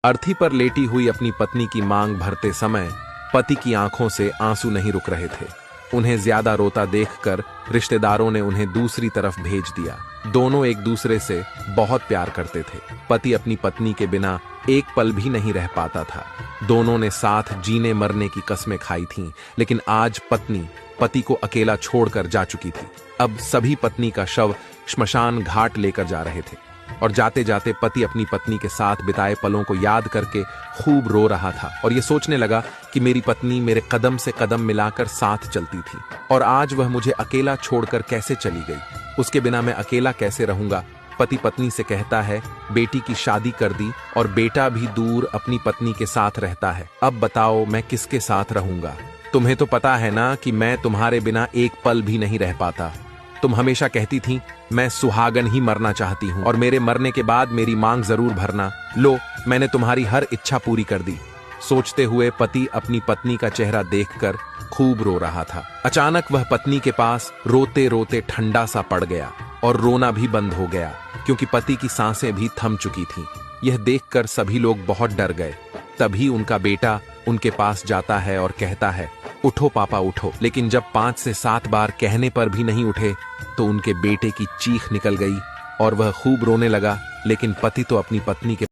अर्थी पर लेटी हुई अपनी पत्नी की मांग भरते समय पति की आंखों से आंसू नहीं रुक रहे थे। उन्हें ज्यादा रोता देखकर रिश्तेदारों ने उन्हें दूसरी तरफ भेज दिया। दोनों एक दूसरे से बहुत प्यार करते थे। पति अपनी पत्नी के बिना एक पल भी नहीं रह पाता था। दोनों ने साथ जीने मरने की कस्में खाई थीं, लेकिन आज पत्नी पति को अकेला छोड़कर जा चुकी थी। अब सभी पत्नी का शव श्मशान घाट लेकर जा रहे थे और जाते जाते पति अपनी पत्नी के साथ बिताए पलों को याद करके खूब रो रहा था और ये सोचने लगा कि मेरी पत्नी मेरे कदम से कदम मिलाकर साथ चलती थी और आज वह मुझे अकेला छोड़कर कैसे चली गई। उसके बिना मैं अकेला कैसे रहूंगा। पति पत्नी से कहता है, बेटी की शादी कर दी और बेटा भी दूर अपनी पत्नी के साथ रहता है। अब बताओ मैं किसके साथ रहूंगा। तुम्हें तो पता है ना कि मैं तुम्हारे बिना एक पल भी नहीं रह पाता। तुम हमेशा कहती थी मैं सुहागन ही मरना चाहती हूँ और मेरे मरने के बाद मेरी मांग जरूर भरना। लो, मैंने तुम्हारी हर इच्छा पूरी कर दी। सोचते हुए पति अपनी पत्नी का चेहरा देखकर खूब रो रहा था। अचानक वह पत्नी के पास रोते रोते ठंडा सा पड़ गया और रोना भी बंद हो गया, क्योंकि पति की सांसें भी थम चुकी थीं। यह देखकर सभी लोग बहुत डर गए। तभी उनका बेटा उनके पास जाता है और कहता है, उठो पापा उठो। लेकिन जब 5 से 7 बार कहने पर भी नहीं उठे तो उनके बेटे की चीख निकल गई और वह खूब रोने लगा। लेकिन पति तो अपनी पत्नी के